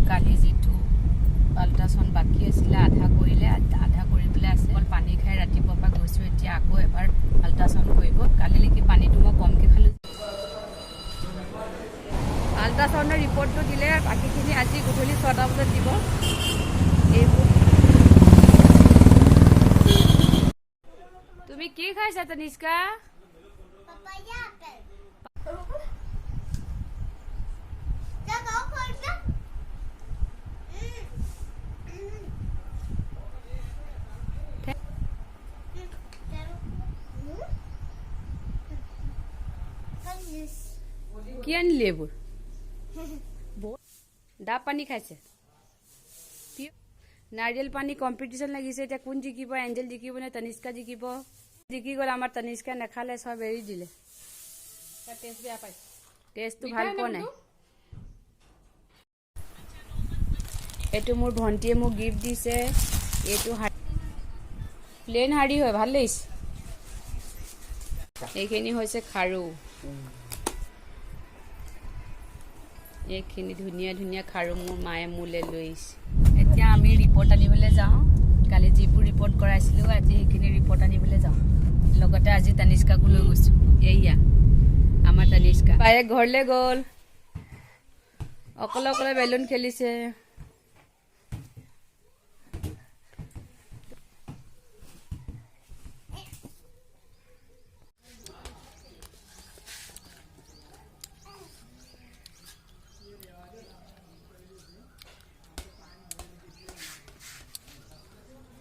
কালি যেটো আল্ট্ৰাসাউণ্ড বাকি আছিলে আধা কৰিলে আধা কৰি পেলাই আছে অকল পানী খাই ৰাতিপুৱাৰ পৰা গৈছো এতিয়া আকৌ এবাৰ আল্ট্ৰাসাউণ্ড কৰিব কালিলৈকে পানীটো মই কমকৈ খালো আল্ট্ৰাসাউণ্ডৰ ৰিপৰ্টটো দিলে বাকীখিনি আজি গধূলি 6টা বজাত দিব এইবোৰ তুমি কি খাইছা তনিষ্কা papaya apple কি আনিলি এইবোৰ ডাব পানী খাইছে নাৰিয়েল পানী কম্পিটিশ্যন লাগিছে এতিয়া কোন জিকিব এঞ্জেল জিকিব নে তনিষ্কা জিকিব জিকি গ'ল আমাৰ তনিষ্কা নেখালে সব এৰি দিলে টেষ্ট বেয়া পাইছে টেষ্টটো ভাল পোৱা নাই এইটো মোৰ ভণ্টিয়ে মোক গিফ্ট দিছে এইটো প্লেন হাড়ি হয় ভাল লাগিছে এইখিনি হৈছে খাৰু এইখিনি ধুনীয়া ধুনীয়া খাৰু মোৰ মায়ে মোলে লৈ আহিছে এতিয়া আমি ৰিপৰ্ট আনিবলৈ যাওঁ কালি যিবোৰ ৰিপৰ্ট কৰাইছিলোঁ আজি সেইখিনি ৰিপৰ্ট আনিবলৈ যাওঁ লগতে আজি তনিষ্কাকো লৈ গৈছোঁ এয়া আমাৰ তনিষ্কা বায়েক ঘৰলৈ গ'ল অকলে অকলে বেলুন খেলিছে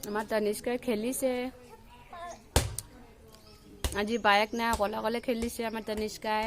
আমাৰ তনিষ্কাই খেলিছে আজি বায়েক নাই অকলে অকলে খেলিছে আমাৰ তনিষ্কাই